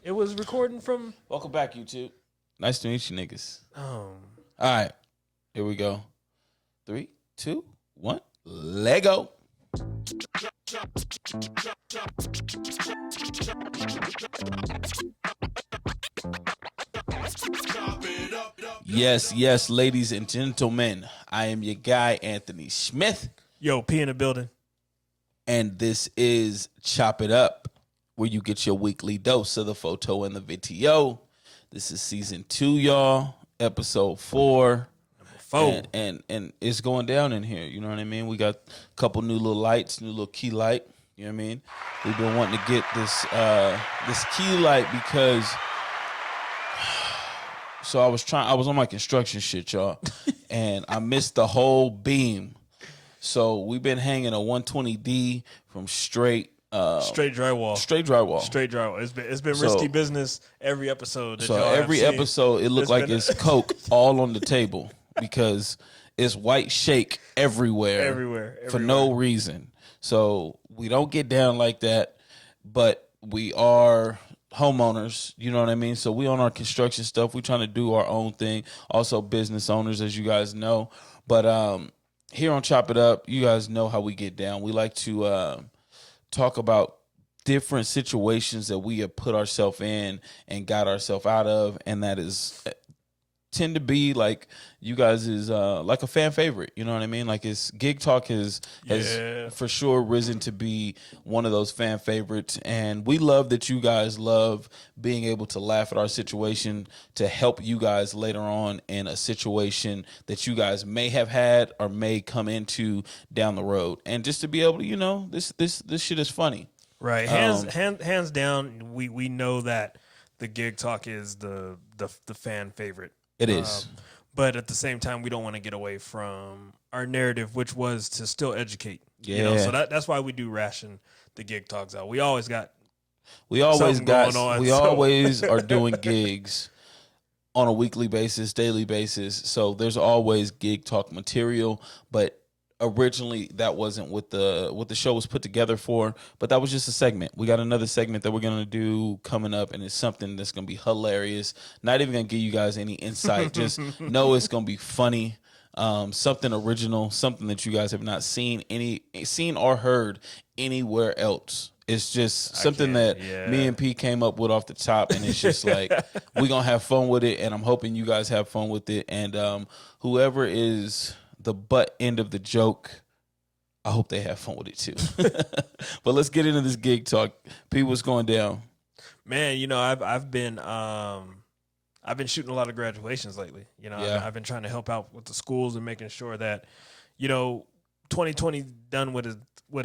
It was recording from. Welcome back, YouTube. Nice to meet you, niggas. Oh, All right, here we go. 3, 2, 1, Lego. Yes, ladies and gentlemen. I am your guy, Anthony Smith, yo, P in the building. and this is Chop It Up, where you get your weekly dose of the photo and the video. This is season 2, y'all, episode 4. And it's going down in here. You know what I mean? We got a couple new little lights, new little key light. You know what I mean? We've been wanting to get this key light because so I was on my construction shit, y'all, and I missed the whole beam. So we've been hanging a 120D from straight drywall. Straight drywall. Straight drywall. It's been risky business every episode. That So y'all every have seen. episode, it looked like it's Coke all on the table because it's white shake everywhere for no reason. So we don't get down like that, but we are homeowners, you know what I mean? So we on our construction stuff. We trying to do our own thing. Also business owners, as you guys know. But here on Chop It Up, you guys know how we get down. We like to talk about different situations that we have put ourselves in and got ourselves out of, and that is tend to be like you guys is like a fan favorite, you know what I mean? Like it's Gig Talk has for sure risen to be one of those fan favorites, and we love that you guys love being able to laugh at our situation to help you guys later on in a situation that you guys may have had or may come into down the road, and just to be able to, you know, this shit is funny. Right. Hands down, we know that the Gig Talk is the fan favorite. It is. But at the same time, we don't want to get away from our narrative, which was to still educate. Yeah. You know? So that's why we do ration the Gig Talks out. We always always on, are doing gigs on a weekly basis, daily basis. So there's always Gig Talk material, but originally that wasn't what the show was put together for, but that was just a segment. We got another segment that we're gonna do coming up, and it's something that's gonna be hilarious. Not even gonna give you guys any insight, just know it's gonna be funny. Something original, something that you guys have not seen or heard anywhere else. It's just something that me and P came up with off the top, and it's just like we're gonna have fun with it, and I'm hoping you guys have fun with it. And whoever is the butt end of the joke, I hope they have fun with it too. But let's get into this Gig Talk. P, what's going down? Man, you know, I've been shooting a lot of graduations lately. You know, Yeah. I've been trying to help out with the schools and making sure that, you know, 2020 done what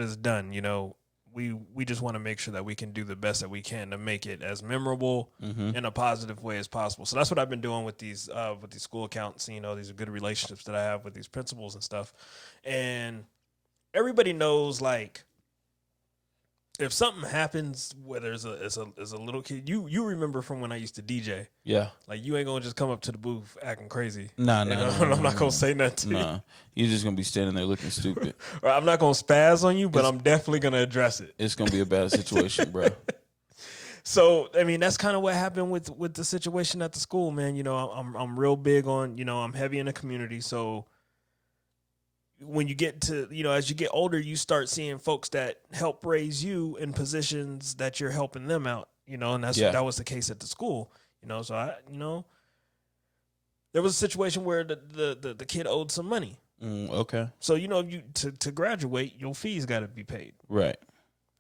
is done. You know, we just want to make sure that we can do the best that we can to make it as memorable in a positive way as possible. So that's what I've been doing with these school accounts. You know, these are good relationships that I have with these principals and stuff. And everybody knows, like, if something happens, whether it's a little kid, you remember from when I used to DJ. Yeah. Like, you ain't gonna just come up to the booth acting crazy. No. I'm not gonna say nothing to you. No. You're just gonna be standing there looking stupid. Or I'm not gonna spaz on you, but I'm definitely gonna address it. It's gonna be a bad situation, bro. So, I mean, that's kind of what happened with the situation at the school, man. You know, I'm real big on, you know, I'm heavy in the community. So when you get to, you know, as you get older, you start seeing folks that help raise you in positions that you're helping them out, you know, and that was the case at the school, you know. So there was a situation where the kid owed some money. Okay. So, you know, to graduate, your fees got to be paid. Right.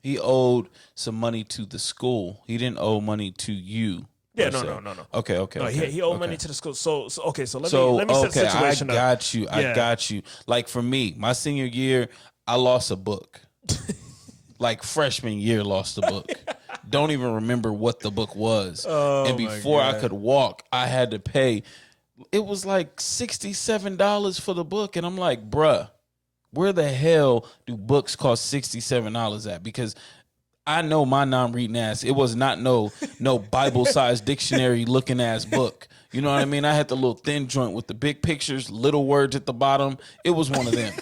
He owed some money to the school. He didn't owe money to you. Yeah, no. Okay. No, he owed money to the school. So let me set the situation I got you. Like for me, my senior year, I lost a book. Like freshman year, lost a book. Don't even remember what the book was. And before I could walk, I had to pay. It was like $67 for the book, and I'm like, bruh, where the hell do books cost $67 at? Because I know my non-reading ass, it was not no Bible-sized dictionary looking ass book. You know what I mean? I had the little thin joint with the big pictures, little words at the bottom. It was one of them.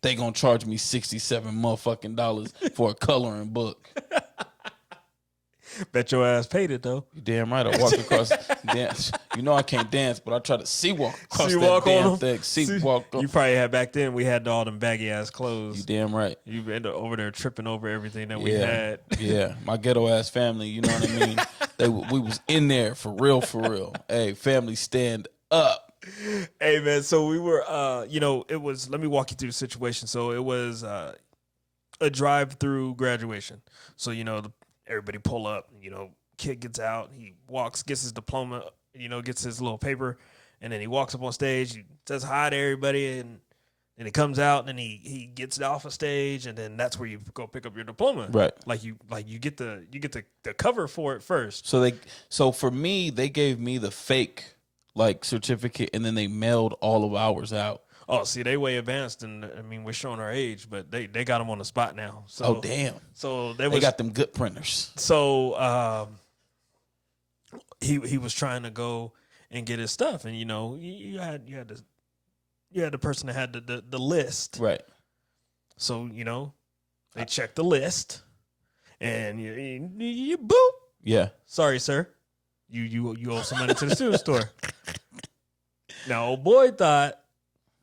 They gonna charge me $67 motherfucking dollars for a coloring book. Bet your ass paid it though. You damn right. I walked across. Dance. You know I can't dance, but I try to sea walk across C-walk that damn on thing. Sea walk. You probably had back then. We had all them baggy ass clothes. You damn right. You end up over there tripping over everything that we had. Yeah, my ghetto ass family. You know what I mean? We was in there for real, for real. Hey, family, stand up. Hey man, so we were, it was. Let me walk you through the situation. So it was a drive-through graduation. So everybody pull up. Kid gets out. He walks, gets his diploma. Gets his little paper, and then he walks up on stage. He says hi to everybody, and then he comes out, and then he gets it off a stage, and then that's where you go pick up your diploma. Right. Like you get the cover for it first. So for me, they gave me the fake certificate, and then they mailed all of ours out. Oh, see, they way advanced, and we're showing our age, but they got them on the spot now. So, oh damn! So they got them good printers. So he was trying to go and get his stuff, and you had the person that had the list, right? So they checked the list, and you boop. Yeah. Sorry, sir. You owe some money to the student store. Now, old boy thought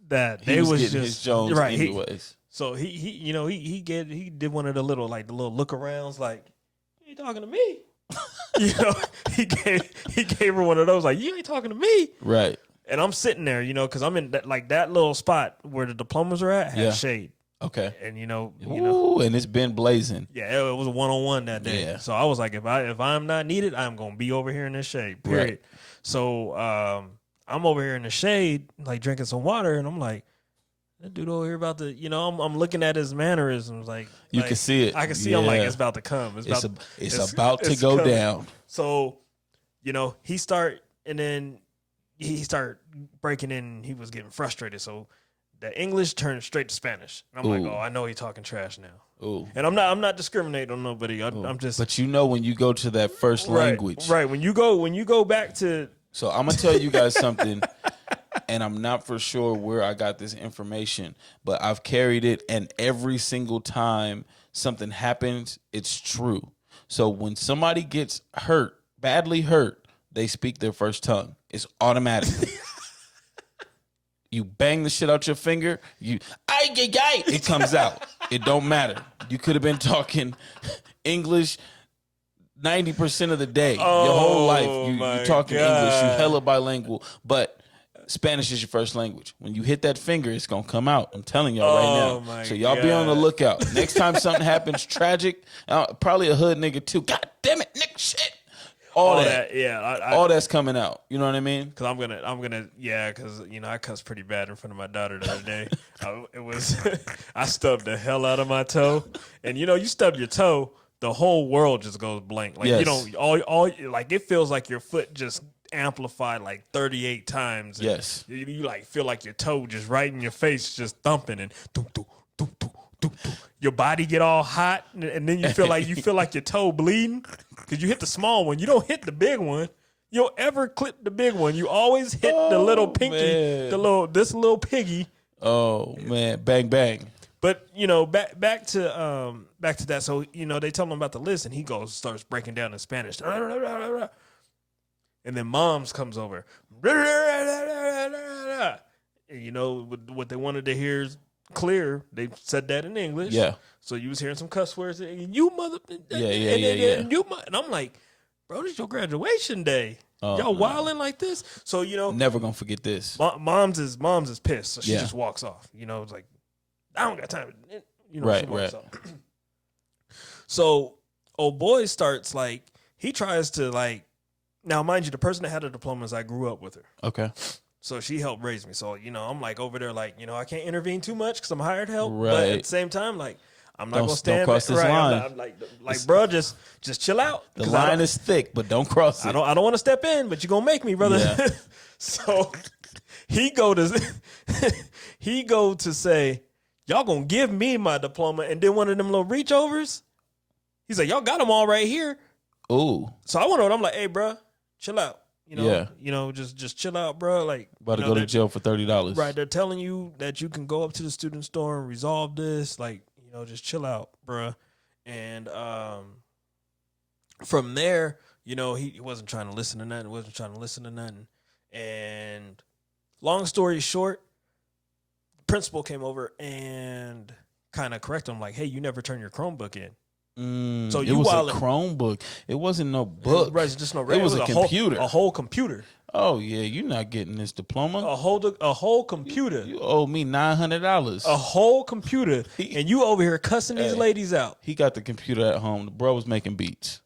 that he was getting his Jones right. Anyways. So he did one of the little look arounds, like, you ain't talking to me. He gave her one of those, like, you ain't talking to me. Right. And I'm sitting there, because I'm in that little spot where the diplomas are at, had shade. Okay. And Ooh, and it's been blazing. Yeah, it was a 1-on-1 that day. Yeah. So I was like, if I'm not needed, I'm gonna be over here in this shade. Period. Right. So I'm over here in the shade, like drinking some water, and I'm like, that dude over here about to, I'm looking at his mannerisms, like you can see it. I can see. I'm like, it's about to come. It's about to go coming down. So, he start breaking in. He was getting frustrated. So the English turned straight to Spanish. And I'm like, oh, I know he's talking trash now. Ooh. And I'm not discriminating on nobody. I'm just. But when you go to that first language, right? When you go back to. So I'm gonna tell you guys something, and I'm not for sure where I got this information, but I've carried it, and every single time something happens, it's true. So when somebody gets hurt, badly hurt, they speak their first tongue. It's automatic. You bang the shit out your finger, it comes out. It don't matter. You could have been talking English 90% of the day. Your whole life, you talking English. You hella bilingual, but Spanish is your first language. When you hit that finger, it's gonna come out. I'm telling y'all right now. So y'all be on the lookout. Next time something happens tragic, probably a hood nigga too. God damn it, nigga, shit. All that, all that's coming out. You know what I mean? Because I'm gonna, because I cussed pretty bad in front of my daughter the other day. I stubbed the hell out of my toe, and you stub your toe, the whole world just goes blank. Like you don't all like it feels like your foot just amplified like 38 times. Yes, you like feel like your toe just right in your face, just thumping and doo, doo, doo, doo, doo, doo. Your body get all hot, and then you feel like your toe bleeding because you hit the small one. You don't hit the big one. You don't ever clip the big one. You always hit the little pinky, this little piggy. Oh man, bang bang. But back to that. So they tell him about the list, and he starts breaking down in Spanish, and then Moms comes over, and what they wanted to hear is clear. They said that in English. Yeah. So you was hearing some cuss words. You mother. Yeah. And I'm like, bro, this is your graduation day. Y'all wilding like this. So never gonna forget this. Mom's is pissed. So she just walks off. It's like, I don't got time. Right. So old boy starts he tries to now mind you, the person that had the diplomas, I grew up with her. Okay. So she helped raise me. So, I'm over there I can't intervene too much because I'm hired help. Right. But at the same time, I'm not going to stand. Don't cross this line. I'm bro, just chill out. The line is thick, but don't cross it. I don't want to step in, but you're going to make me, brother. Yeah. So he go to say, y'all going to give me my diploma, and then one of them little reach overs. He's like, y'all got them all right here. Ooh. So I went over, I'm like, hey, bro, chill out. Just chill out, bro. About to go to jail for $30. Right, they're telling you that you can go up to the student store and resolve this. Just chill out, bro. And from there, he wasn't trying to listen to nothing. And long story short, the principal came over and kind of corrected him, like, hey, you never turn your Chromebook in. So it was a Chromebook. It wasn't no book. It was just no. It was a computer. A whole computer. Oh yeah, you're not getting this diploma. A whole computer. You owe me $900. A whole computer, and you over here cussing these ladies out. He got the computer at home. The bro was making beats.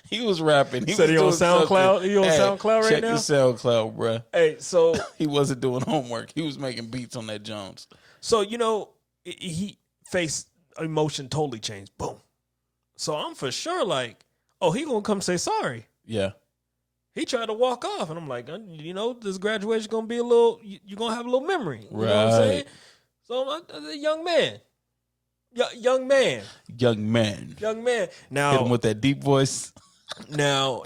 He was rapping. He on SoundCloud. He on SoundCloud right now. Check the SoundCloud, bro. Hey, so he wasn't doing homework. He was making beats on that Jones. So he faced emotion totally changed. Boom. So I'm for sure like, oh, he gonna come say sorry. Yeah. He tried to walk off, and I'm like, this graduation gonna be a little. You're gonna have a little memory. You know what I'm saying? So I'm a young man. Young man. Now hit him with that deep voice. Now,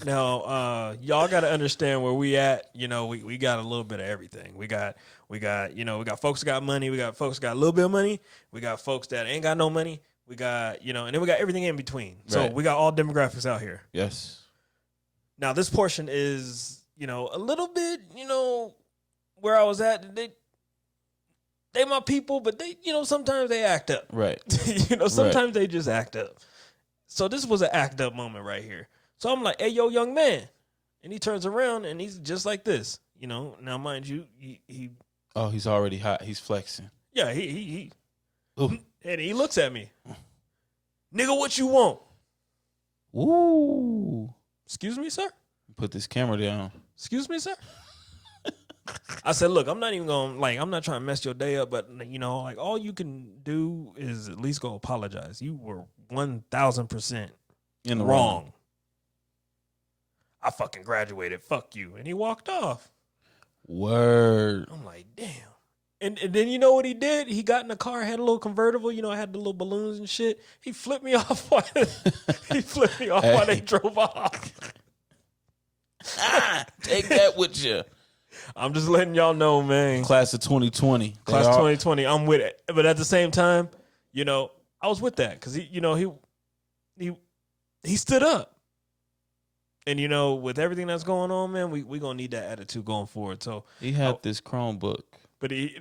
y'all got to understand where we at. We got a little bit of everything. We got folks that got money. We got folks that got a little bit of money. We got folks that ain't got no money. We got, and then we got everything in between. So we got all demographics out here. Yes. Now this portion is, a little bit, where I was at. They my people, but they, sometimes they act up. Right. Sometimes they just act up. So this was an act up moment right here. So I'm like, hey, yo, young man. And he turns around and he's just like this. Now mind you, he oh, he's already hot. He's flexing. Yeah, he and he looks at me. Nigga, what you want? Ooh. Excuse me, sir? Put this camera down. Excuse me, sir? I said, look, I'm not even going to, I'm not trying to mess your day up, but, all you can do is at least go apologize. You were 1,000% in the wrong. I fucking graduated. Fuck you. And he walked off. Word. I'm like, damn. And then you know what he did? He got in the car, had a little convertible, had the little balloons and shit. He flipped me off while they drove off. Take that with you. I'm just letting y'all know, man. Class of 2020. Class of 2020. I'm with it. But at the same time, I was with that because he stood up. And with everything that's going on, man, we gonna need that attitude going forward. So he had this Chromebook. But he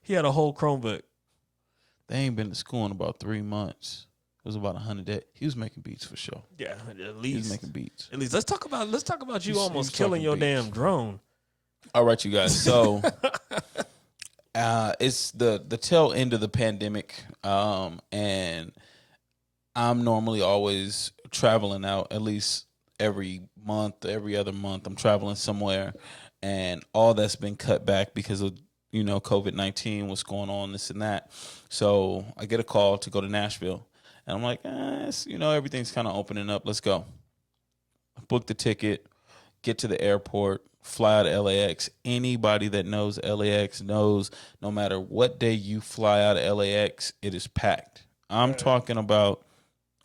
had a whole Chromebook. They ain't been to school in about 3 months. It was about 100 days. He was making beats for sure. Yeah, at least he was making beats. At least let's talk about you almost killing your damn drone. All right, you guys. So it's the tail end of the pandemic, and I'm normally always traveling out at least every other month. I'm traveling somewhere. And all that's been cut back because of, COVID-19, what's going on, this and that. So I get a call to go to Nashville. And I'm like, everything's kind of opening up. Let's go. Book the ticket, get to the airport, fly out of LAX. Anybody that knows LAX knows no matter what day you fly out of LAX, it is packed. I'm talking about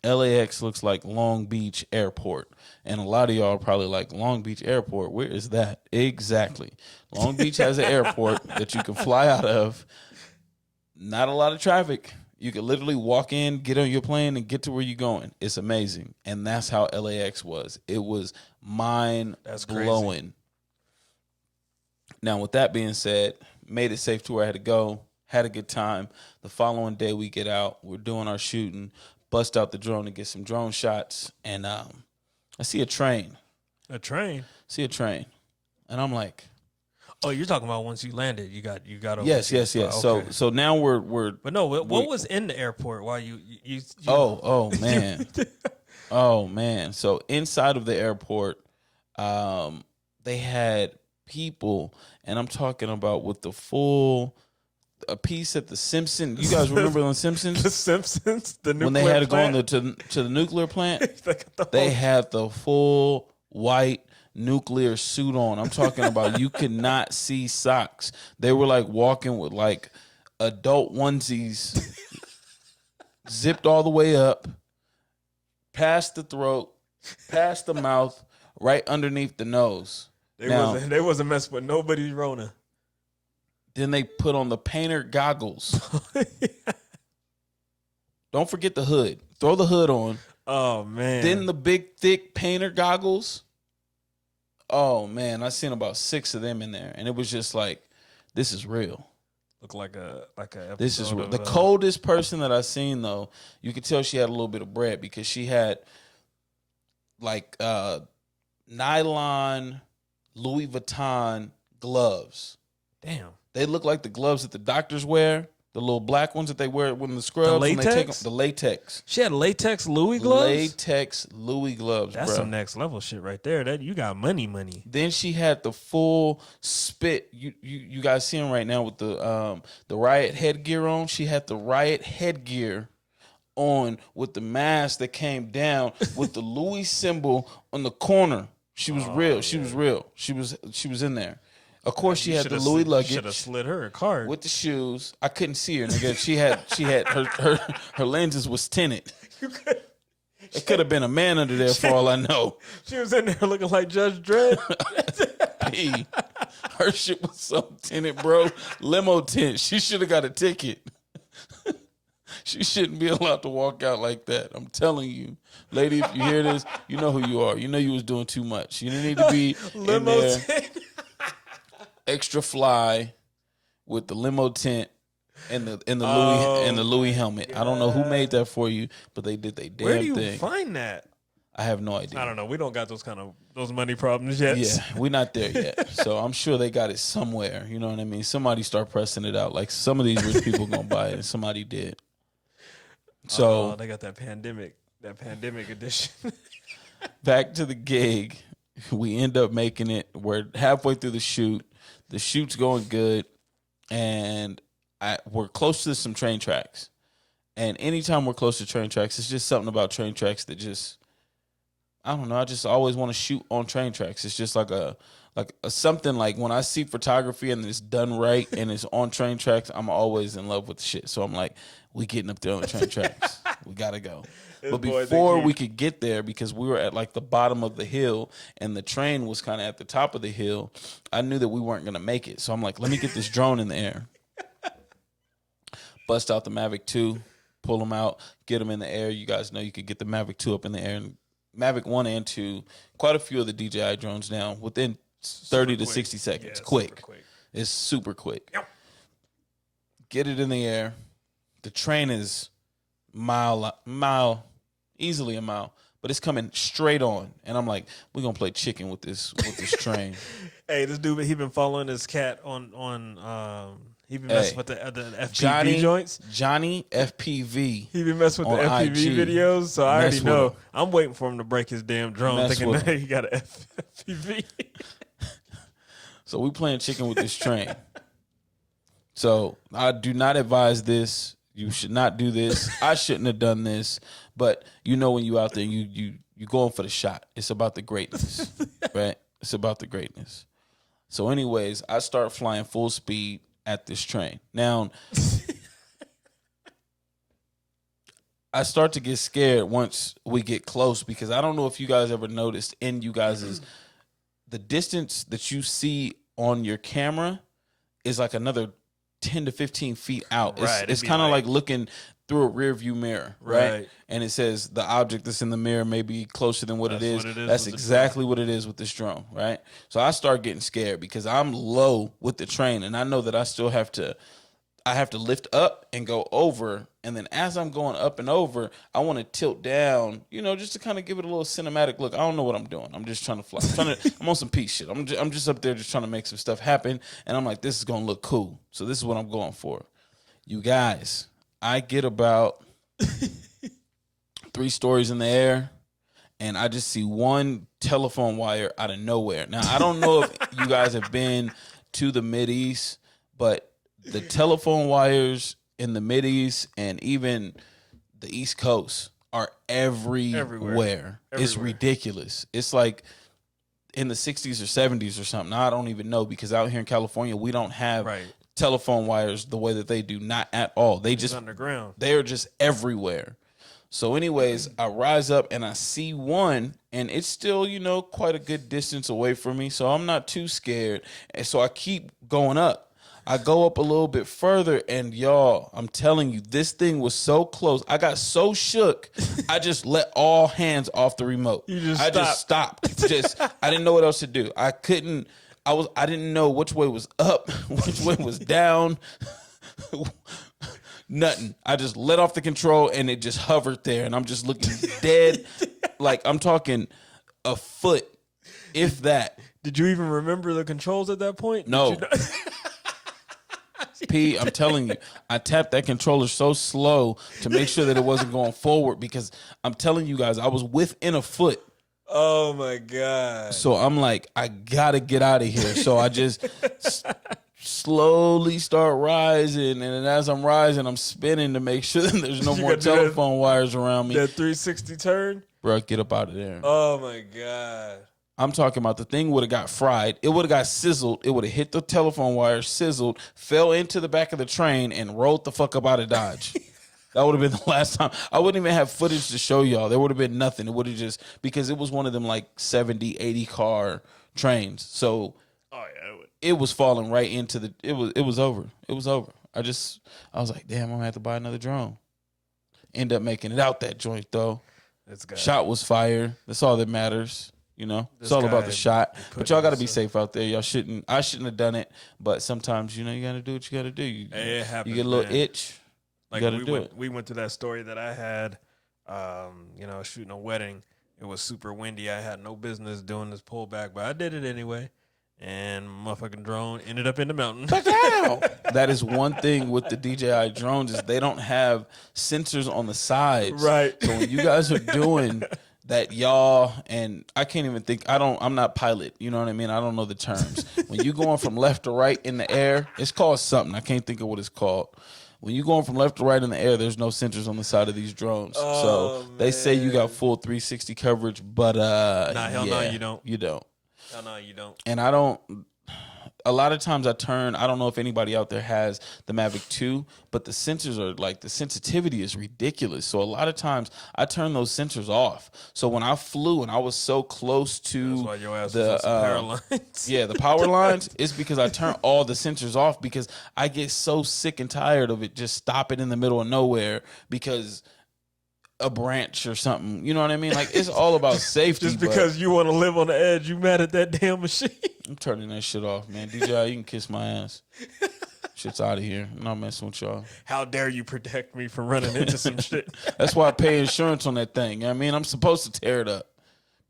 LAX looks like Long Beach Airport. And a lot of y'all are probably like, Long Beach Airport, where is that? Exactly. Long Beach has an airport that you can fly out of. Not a lot of traffic. You can literally walk in, get on your plane, and get to where you're going. It's amazing. And that's how LAX was. It was mind-blowing. Now, with that being said, made it safe to where I had to go, had a good time. The following day we get out, we're doing our shooting, bust out the drone to get some drone shots, and I see a train. A train? See a train. And I'm like, oh, you're talking about once you landed, you got over. Yes. Okay. So now we're But no, what was in the airport while you Oh man. Oh man. So inside of the airport, they had people, and I'm talking about with the full a piece at the Simpsons. You guys remember on Simpsons? The Simpsons, the nuclear when they had to plant? go to the nuclear plant, they had the full white nuclear suit on. I'm talking about you could not see socks. They were like walking with like adult onesies zipped all the way up, past the throat, past the mouth, right underneath the nose. They wasn't messing with nobody's Rona. Then they put on the painter goggles. Don't forget the hood. Throw the hood on. Oh man. Then the big thick painter goggles. Oh man, I seen about 6 of them in there, and it was just like, this is real. Look like a This is real. The coldest person that I seen though, you could tell she had a little bit of bread because she had like nylon Louis Vuitton gloves. Damn. They look like the gloves that the doctors wear. The little black ones that they wear when the scrubs. The latex? When they take the latex. She had latex Louis gloves? Latex Louis gloves, That's some next level shit right there. That you got money. Then she had the full spit. You guys see him right now with the riot headgear on. She had the riot headgear on with the mask that came down with the Louis symbol on the corner. She was real. She was real. She was in there. Of course, she had the Louis luggage. Should have slid her a card with the shoes. I couldn't see her, nigga. She had her lenses was tinted. It could have been a man under there for all I know. She was in there looking like Judge Dredd. P. Her shit was so tinted, bro. Limo tint. She should have got a ticket. She shouldn't be allowed to walk out like that. I'm telling you. Lady, if you hear this, you know who you are. You know you was doing too much. You didn't need to be limo in there. Tint. Extra fly with the limo tint and the Louis helmet. God. I don't know who made that for you, but they did their damn thing. Where do you find that? I have no idea. I don't know. We don't got those money problems yet. Yeah, we're not there yet. So I'm sure they got it somewhere. You know what I mean? Somebody start pressing it out. Like some of these rich people gonna buy it, and somebody did. So they got that pandemic edition. Back to the gig. We end up making it. We're halfway through the shoot. The shoot's going good, and we're close to some train tracks. And anytime we're close to train tracks, it's just something about train tracks that just, I don't know. I just always want to shoot on train tracks. It's just like a something like when I see photography and it's done right and it's on train tracks, I'm always in love with the shit. So I'm like, we getting up there on the train tracks. We gotta go. But before we could get there, because we were at like the bottom of the hill and the train was kind of at the top of the hill, I knew that we weren't going to make it. So I'm like, let me get this drone in the air. Bust out the Mavic 2, pull them out, get them in the air. You guys know you could get the Mavic 2 up in the air. And Mavic 1 and 2, quite a few of the DJI drones now, within 30 to 60 seconds. Yeah, quick. It's super quick. Yep. Get it in the air. The train is easily a mile, but it's coming straight on, and I'm like, we're gonna play chicken with this train. Hey, this dude, he been following his cat on he been messing with the FPV joints. Johnny FPV. He been messing with the FPV IG. Videos, so I already know. I'm waiting for him to break his damn drone, thinking that he got an FPV. So we playing chicken with this train. So I do not advise this. You should not do this. I shouldn't have done this. But you know when you out there, you going for the shot. It's about the greatness, right? It's about the greatness. So anyways, I start flying full speed at this train. Now, I start to get scared once we get close because I don't know if you guys ever noticed in you guys' the distance that you see on your camera is like another 10 to 15 feet out. Right. It's kind of like looking through a rear view mirror, right? And it says the object that's in the mirror may be closer than what it is. That's exactly what it is with this drone, right? So I start getting scared because I'm low with the train and I know that I still have to lift up and go over. And then as I'm going up and over, I want to tilt down, just to kind of give it a little cinematic look. I don't know what I'm doing. I'm just trying to fly. I'm on some peace shit. I'm just up there just trying to make some stuff happen. And I'm like, this is going to look cool. So this is what I'm going for. You guys, I get about 3 stories in the air and I just see one telephone wire out of nowhere. Now, I don't know if you guys have been to the Mideast, but the telephone wires in the Mideast and even the East Coast are everywhere. It's ridiculous. It's like in the 60s or 70s or something. I don't even know because out here in California, we don't have telephone wires the way that they do. Not at all. They just underground. They are just everywhere. So anyways, I rise up and I see one and it's still, quite a good distance away from me. So I'm not too scared. And so I keep going up. I go up a little bit further, and y'all, I'm telling you, this thing was so close. I got so shook, I just let all hands off the remote. Just stopped. I didn't know what else to do. I didn't know which way was up, which way was down. Nothing. I just let off the control, and it just hovered there, and I'm just looking dead. Like, I'm talking a foot, if that. Did you even remember the controls at that point? No. P, I'm telling you, I tapped that controller so slow to make sure that it wasn't going forward, because I'm telling you guys, I was within a foot. Oh my God. So I'm like, I gotta get out of here. So I just slowly start rising, and as I'm rising, I'm spinning to make sure that there's no more telephone wires around me. That 360 turn? Bro, get up out of there. Oh my God. I'm talking about the thing would have got fried. It would have got sizzled. It would have hit the telephone wire, sizzled, fell into the back of the train, and rolled the fuck up out of Dodge. That would have been the last time. I wouldn't even have footage to show y'all. There would have been nothing. It would have just, because it was one of them like 70, 80 car trains. So it was falling right into the, it was over. It was over. I was like, damn, I'm going to have to buy another drone. End up making it out that joint though. Shot was fire. That's all that matters. You know, it's all about the shot. But y'all got to be safe out there. I shouldn't have done it. But sometimes, you know, you got to do what you got to do. It happens, you get a little itch. Like we went to that story that I had, you know, shooting a wedding. It was super windy. I had no business doing this pullback, but I did it anyway. And motherfucking drone ended up in the mountain. That is one thing with the DJI drones, is they don't have sensors on the sides. Right. So when you guys are doing that, y'all, and I can't even think, I'm not pilot, you know what I mean? I don't know the terms. When you going from left to right in the air, it's called something. I can't think of what it's called. When you're going from left to right in the air, there's no sensors on the side of these drones. So they say you got full 360 coverage, but hell no, you don't. You don't. Hell no, you don't. And a lot of times I don't know if anybody out there has the Mavic 2, but the sensors are like, the sensitivity is ridiculous. So a lot of times I turn those sensors off. So when I flew and I was so close to that's why your ass was on some power lines. Yeah, the power lines, it's because I turn all the sensors off, because I get so sick and tired of it just stopping in the middle of nowhere because a branch or something. You know what I mean? Like, it's all about safety. Just because you want to live on the edge, you mad at that damn machine. I'm turning that shit off, man. DJI, you can kiss my ass. Shit's out of here. I'm not messing with y'all. How dare you protect me from running into some shit? That's why I pay insurance on that thing. You know what I mean, I'm supposed to tear it up.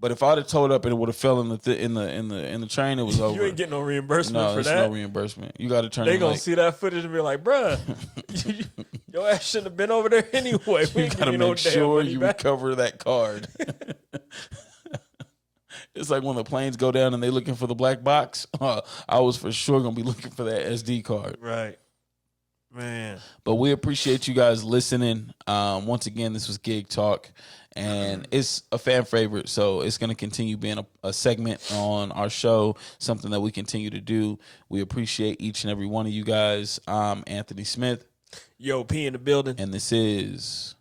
But if I'd have towed up and it would have fell in the train, it was over. You ain't getting no reimbursement for that. No, no reimbursement. You got to turn. They gonna see that footage and be like, "Bruh, your ass shouldn't have been over there anyway." You got to make sure you recover that card. It's like when the planes go down and they looking for the black box. I was for sure gonna be looking for that SD card. Right. Man. But we appreciate you guys listening. Once again, this was Gig Talk, and it's a fan favorite, so it's going to continue being a segment on our show, something that we continue to do. We appreciate each and every one of you guys. I'm Anthony Smith. Yo, P in the building. And this is...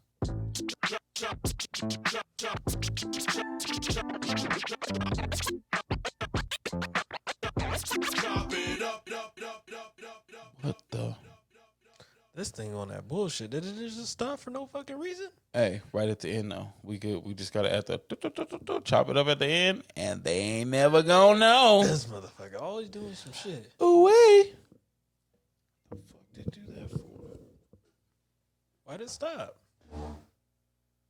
What the... This thing on that bullshit. Did it just stop for no fucking reason? Hey, right at the end though. We good. We just gotta add the chop it up at the end, and they ain't never gonna know. This motherfucker always doing some shit. Ooh wee. The fuck did it do that for? Why did it stop?